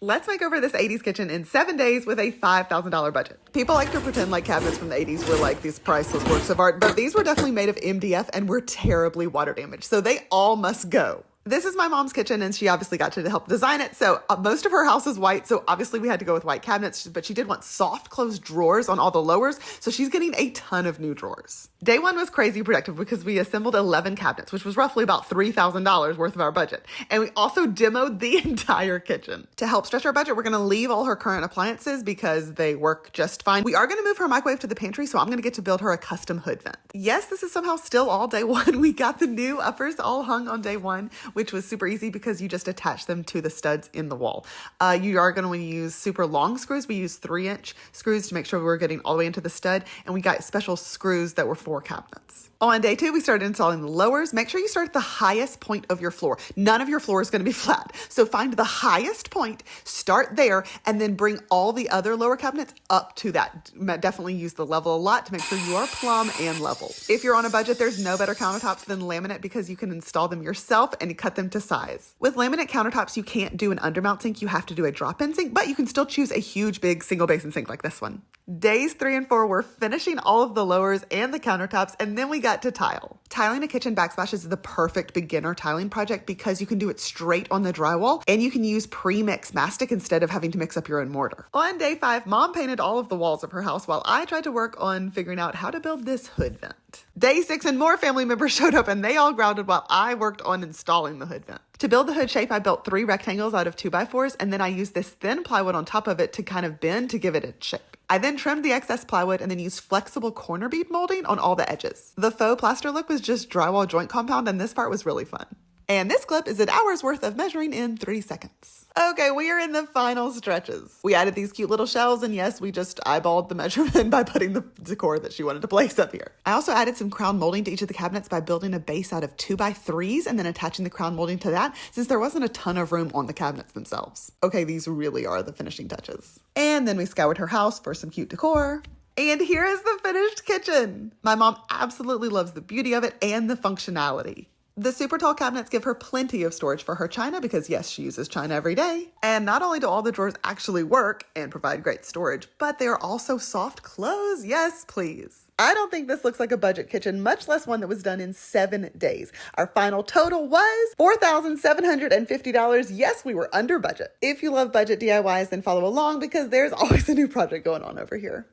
Let's make over this 80s kitchen in 7 days with a $5,000 budget. People like to pretend like cabinets from the 80s were like these priceless works of art, but these were definitely made of MDF and were terribly water damaged, so they all must go. This is my mom's kitchen, and she obviously got to help design it. So most of her house is white, so obviously we had to go with white cabinets, but she did want soft closed drawers on all the lowers, so she's getting a ton of new drawers. Day one was crazy productive because we assembled 11 cabinets, which was roughly about $3,000 worth of our budget. And we also demoed the entire kitchen. To help stretch our budget, we're gonna leave all her current appliances because they work just fine. We are gonna move her microwave to the pantry, so I'm gonna get to build her a custom hood vent. Yes, this is somehow still all day one. We got the new uppers all hung on day one, which was super easy because you just attach them to the studs in the wall. You are going to want to use super long screws. We use 3-inch screws to make sure we're getting all the way into the stud, and we got special screws that were for cabinets. On day two, we started installing the lowers. Make sure you start at the highest point of your floor. None of your floor is going to be flat. So find the highest point, start there, and then bring all the other lower cabinets up to that. Definitely use the level a lot to make sure you are plumb and level. If you're on a budget, there's no better countertops than laminate because you can install them yourself and cut them to size. With laminate countertops, you can't do an undermount sink. You have to do a drop-in sink, but you can still choose a huge, big single basin sink like this one. Days 3 and 4 were finishing all of the lowers and the countertops, and then we got to tile. Tiling a kitchen backsplash is the perfect beginner tiling project because you can do it straight on the drywall, and you can use pre-mix mastic instead of having to mix up your own mortar. On day 5, Mom painted all of the walls of her house while I tried to work on figuring out how to build this hood vent. Day 6 and more family members showed up, and they all grounded while I worked on installing the hood vent. To build the hood shape, I built 3 rectangles out of 2x4s, and then I used this thin plywood on top of it to kind of bend to give it a shape. I then trimmed the excess plywood and then used flexible corner bead molding on all the edges. The faux plaster look was just drywall joint compound, and this part was really fun. And this clip is an hour's worth of measuring in 3 seconds. Okay, we are in the final stretches. We added these cute little shelves, and yes, we just eyeballed the measurement by putting the decor that she wanted to place up here. I also added some crown molding to each of the cabinets by building a base out of 2x3s and then attaching the crown molding to that, since there wasn't a ton of room on the cabinets themselves. Okay, these really are the finishing touches. And then we scoured her house for some cute decor. And here is the finished kitchen. My mom absolutely loves the beauty of it and the functionality. The super tall cabinets give her plenty of storage for her china because yes, she uses china every day. And not only do all the drawers actually work and provide great storage, but they are also soft close. Yes, please. I don't think this looks like a budget kitchen, much less one that was done in 7 days. Our final total was $4,750. Yes, we were under budget. If you love budget DIYs, then follow along because there's always a new project going on over here.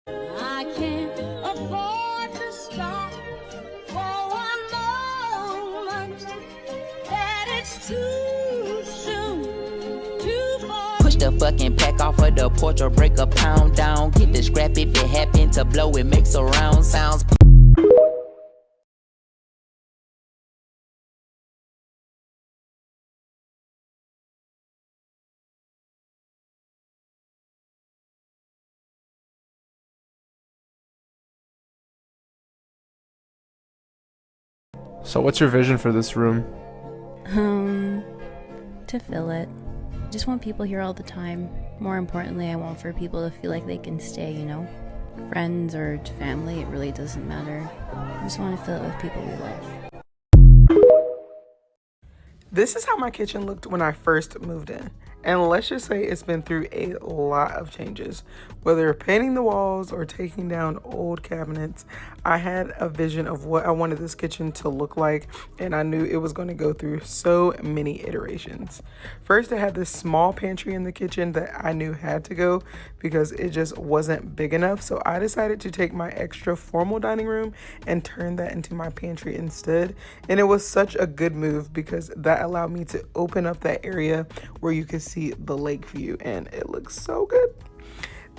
I can't afford to stop for one moment, that it's too soon to fall. Push the fucking pack off of the porch or break a pound down. Get the scrap if it happen to blow, it makes a round sounds. So what's your vision for this room? To fill it. I just want people here all the time. More importantly, I want for people to feel like they can stay, you know? Friends or family, it really doesn't matter. I just want to fill it with people we love. This is how my kitchen looked when I first moved in. And let's just say it's been through a lot of changes. Whether painting the walls or taking down old cabinets, I had a vision of what I wanted this kitchen to look like, and I knew it was going to go through so many iterations. First, I had this small pantry in the kitchen that I knew had to go because it just wasn't big enough. So I decided to take my extra formal dining room and turn that into my pantry instead. And it was such a good move because that allowed me to open up that area where you could see the lake view, and it looks so good.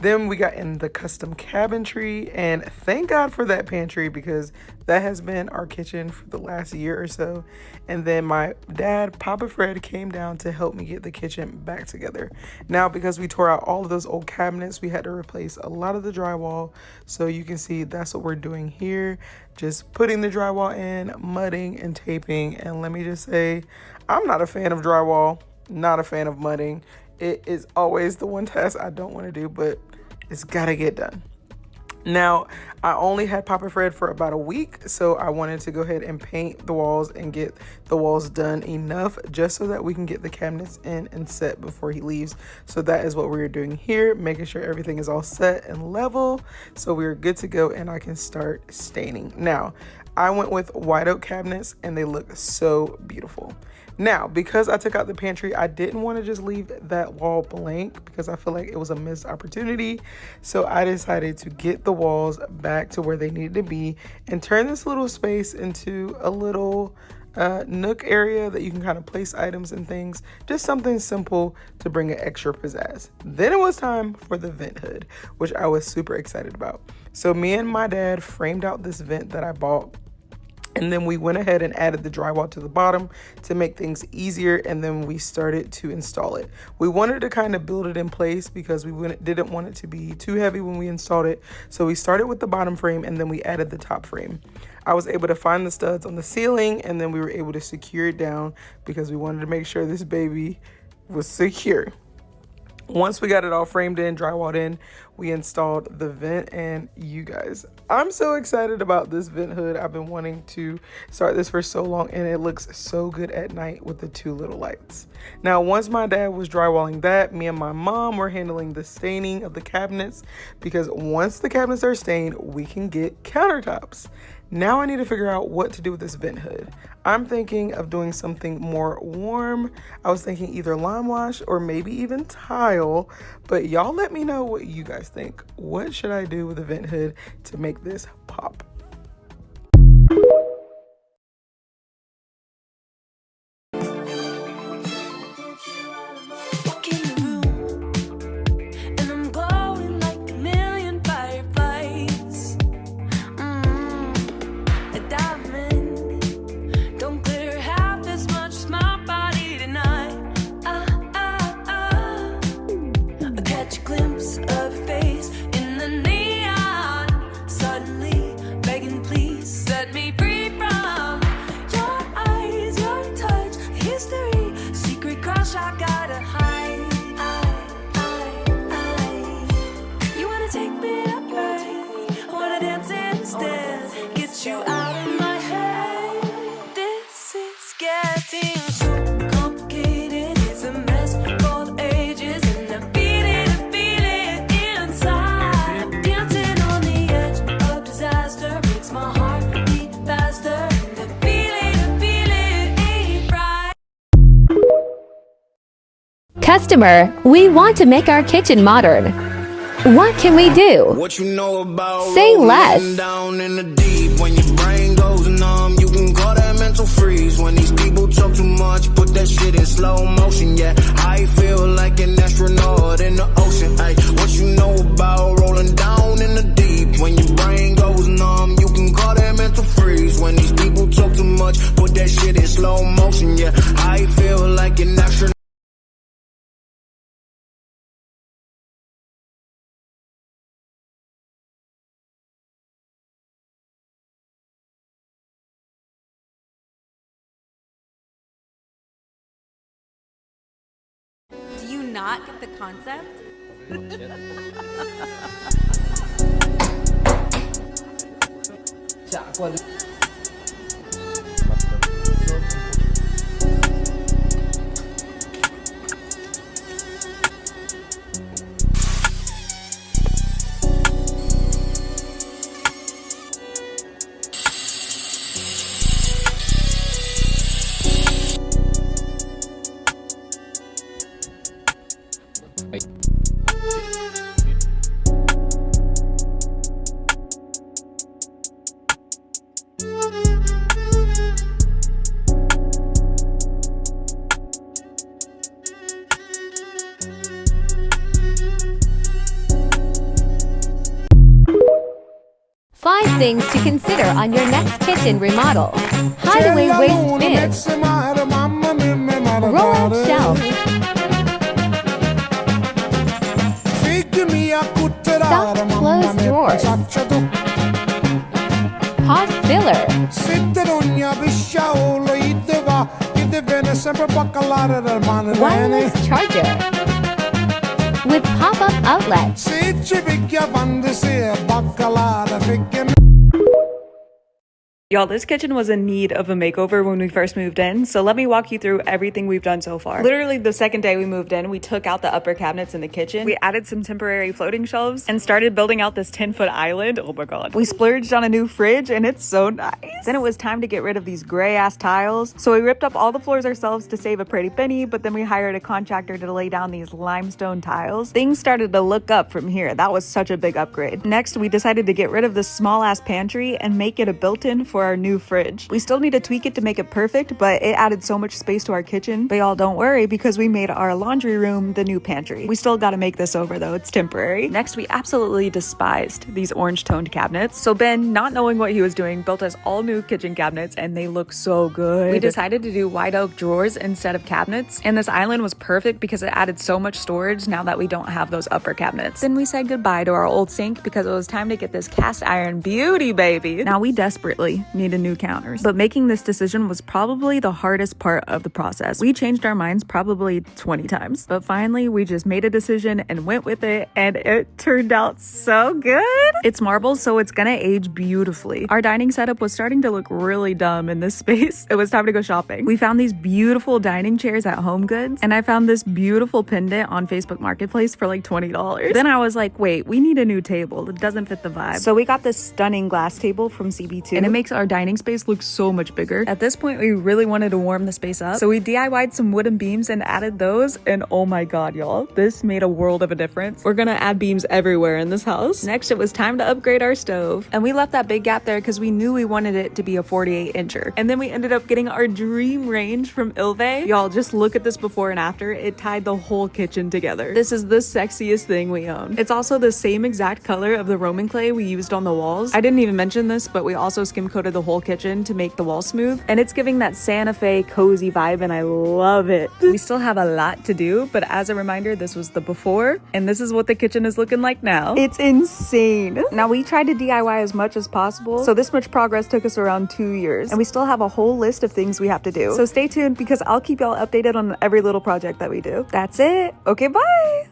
Then we got in the custom cabinetry, and thank God for that pantry because that has been our kitchen for the last year or so. And then my dad, Papa Fred, came down to help me get the kitchen back together. Now, because we tore out all of those old cabinets, we had to replace a lot of the drywall. So you can see that's what we're doing here. Just putting the drywall in, mudding and taping. And let me just say, I'm not a fan of drywall, not a fan of mudding. It is always the one task I don't want to do, but it's got to get done. Now, I only had Papa Fred for about a week, so I wanted to go ahead and paint the walls and get the walls done enough just so that we can get the cabinets in and set before he leaves. So that is what we're doing here, making sure everything is all set and level so we're good to go and I can start staining. Now, I went with white oak cabinets and they look so beautiful. Now, because I took out the pantry, I didn't want to just leave that wall blank because I feel like it was a missed opportunity. So I decided to get the walls back to where they needed to be and turn this little space into a little nook area that you can kind of place items and things. Just something simple to bring an extra pizzazz. Then it was time for the vent hood, which I was super excited about. So me and my dad framed out this vent that I bought. And then we went ahead and added the drywall to the bottom to make things easier, and then we started to install it. We wanted to kind of build it in place because we didn't want it to be too heavy when we installed it. So we started with the bottom frame and then we added the top frame. I was able to find the studs on the ceiling and then we were able to secure it down because we wanted to make sure this baby was secure. Once we got it all framed in, drywalled in, we installed the vent, and you guys, I'm so excited about this vent hood. I've been wanting to start this for so long, and it looks so good at night with the two little lights. Now, once my dad was drywalling that, me and my mom were handling the staining of the cabinets because once the cabinets are stained, we can get countertops. Now I need to figure out what to do with this vent hood. I'm thinking of doing something more warm. I was thinking either lime wash or maybe even tile, but y'all let me know what you guys think. What should I do with the vent hood to make this pop? Customer, we want to make our kitchen modern. What can we do? What you know about Say less. down in the deep when your brain goes numb, you can call that mental freeze. When these people talk too much, put that shit in slow motion. Yeah, I feel like an astronaut in the ocean. Ay, what you know about rolling down in the deep when your brain goes numb, you can call that mental freeze. When these people talk too much, put that shit in slow motion. Yeah, I feel like an astronaut. Do you not get the concept? Five things to consider on your next kitchen remodel. Hideaway waste bin. Roll out shelves. Soft closed drawers. Pot filler. Wireless charger. with pop-up outlets. Y'all, this kitchen was in need of a makeover when we first moved in, so let me walk you through everything we've done so far. Literally the second day we moved in, we took out the upper cabinets in the kitchen, we added some temporary floating shelves, and started building out this 10-foot island. Oh my god. We splurged on a new fridge, and it's so nice. Then it was time to get rid of these gray-ass tiles, so we ripped up all the floors ourselves to save a pretty penny, but then we hired a contractor to lay down these limestone tiles. Things started to look up from here. That was such a big upgrade. Next, we decided to get rid of this small-ass pantry and make it a built-in for our new fridge. We still need to tweak it to make it perfect, but it added so much space to our kitchen. But y'all don't worry, because we made our laundry room the new pantry. We still gotta make this over though, it's temporary. Next, we absolutely despised these orange toned cabinets. So Ben, not knowing what he was doing, built us all new kitchen cabinets and they look so good. We decided to do white oak drawers instead of cabinets, and this island was perfect because it added so much storage now that we don't have those upper cabinets. Then we said goodbye to our old sink because it was time to get this cast iron beauty baby. Now we desperately needed new counters, but making this decision was probably the hardest part of the process. We changed our minds probably 20 times, but finally we just made a decision and went with it, and it turned out so good. It's marble, so it's gonna age beautifully. Our dining setup was starting to look really dumb in this space. It was time to go shopping. We found these beautiful dining chairs at Home Goods, and I found this beautiful pendant on Facebook Marketplace for like $20. Then I was like, wait, we need a new table. It doesn't fit the vibe. So we got this stunning glass table from CB2, and it makes our dining space looks so much bigger. At this point, we really wanted to warm the space up, so we DIY'd some wooden beams and added those, and oh my god, y'all, this made a world of a difference. We're gonna add beams everywhere in this house. Next, it was time to upgrade our stove, and we left that big gap there because we knew we wanted it to be a 48-incher. And then we ended up getting our dream range from Ilve. Y'all, just look at this before and after. It tied the whole kitchen together. This is the sexiest thing we own. It's also the same exact color of the Roman clay we used on the walls. I didn't even mention this, but we also skim coated the whole kitchen to make the wall smooth, and it's giving that Santa Fe cozy vibe, and I love it. We still have a lot to do, but as a reminder, this was the before, and this is what the kitchen is looking like now. It's insane. Now, we tried to DIY as much as possible, so this much progress took us around 2 years, and we still have a whole list of things we have to do. So stay tuned, because I'll keep y'all updated on every little project that we do. That's it. Okay, bye.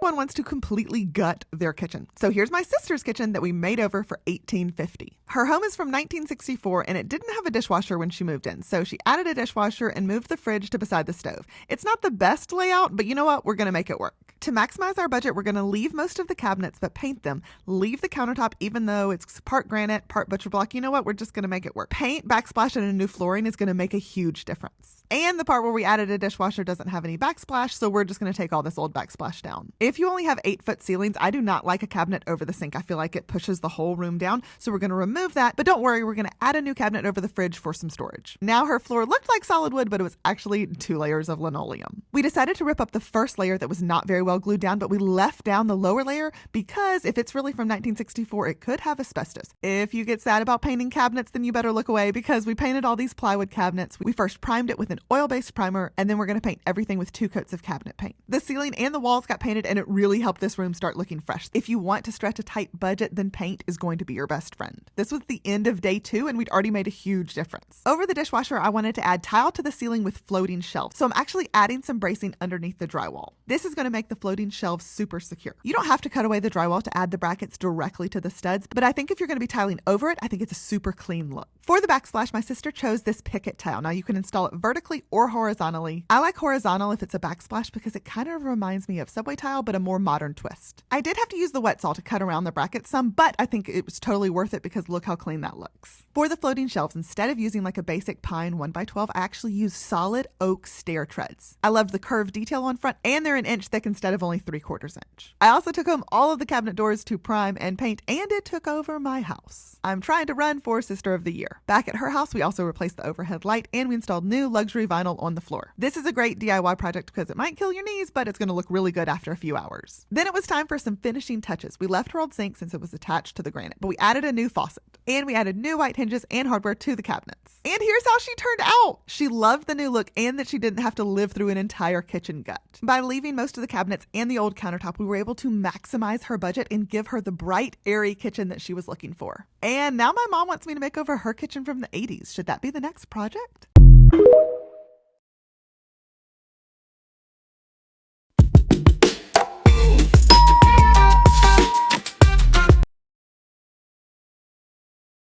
One wants to completely gut their kitchen. So here's my sister's kitchen that we made over for $18.50. Her home is from 1964 and it didn't have a dishwasher when she moved in. So she added a dishwasher and moved the fridge to beside the stove. It's not the best layout, but you know what? We're going to make it work. To maximize our budget, we're going to leave most of the cabinets but paint them. Leave the countertop even though it's part granite, part butcher block. You know what? We're just going to make it work. Paint, backsplash, and a new flooring is going to make a huge difference. And the part where we added a dishwasher doesn't have any backsplash, so we're just going to take all this old backsplash down. If you only have 8-foot ceilings, I do not like a cabinet over the sink. I feel like it pushes the whole room down, so we're going to remove that. But don't worry, we're going to add a new cabinet over the fridge for some storage. Now her floor looked like solid wood, but it was actually 2 layers of linoleum. We decided to rip up the first layer that was not very well glued down, but we left down the lower layer because if it's really from 1964, it could have asbestos. If you get sad about painting cabinets, then you better look away because we painted all these plywood cabinets. We first primed it with an oil-based primer, and then we're going to paint everything with 2 coats of cabinet paint. The ceiling and the walls got painted, and it really helped this room start looking fresh. If you want to stretch a tight budget, then paint is going to be your best friend. This was the end of day 2, and we'd already made a huge difference. Over the dishwasher, I wanted to add tile to the ceiling with floating shelves, so I'm actually adding some bracing underneath the drywall. This is going to make the floating shelves super secure. You don't have to cut away the drywall to add the brackets directly to the studs, but I think if you're going to be tiling over it, I think it's a super clean look. For the backsplash, my sister chose this picket tile. Now you can install it vertically or horizontally. I like horizontal if it's a backsplash because it kind of reminds me of subway tile, but a more modern twist. I did have to use the wet saw to cut around the brackets some, but I think it was totally worth it because look how clean that looks. For the floating shelves, instead of using like a basic pine 1x12, I actually used solid oak stair treads. I loved the curved detail on front, and they're 1 inch thick instead of only 3/4 inch. I also took home all of the cabinet doors to prime and paint, and it took over my house. I'm trying to run for Sister of the Year. Back at her house, we also replaced the overhead light, and we installed new luxury vinyl on the floor. This is a great DIY project because it might kill your knees, but it's going to look really good after a few hours. Then it was time for some finishing touches. We left her old sink since it was attached to the granite, but we added a new faucet, and we added new white hinges and hardware to the cabinets. And here's how she turned out. She loved the new look and that she didn't have to live through an entire kitchen gut. By leaving most of the cabinets and the old countertop, we were able to maximize her budget and give her the bright, airy kitchen that she was looking for. And now my mom wants me to make over her kitchen from the 80s. Should that be the next project?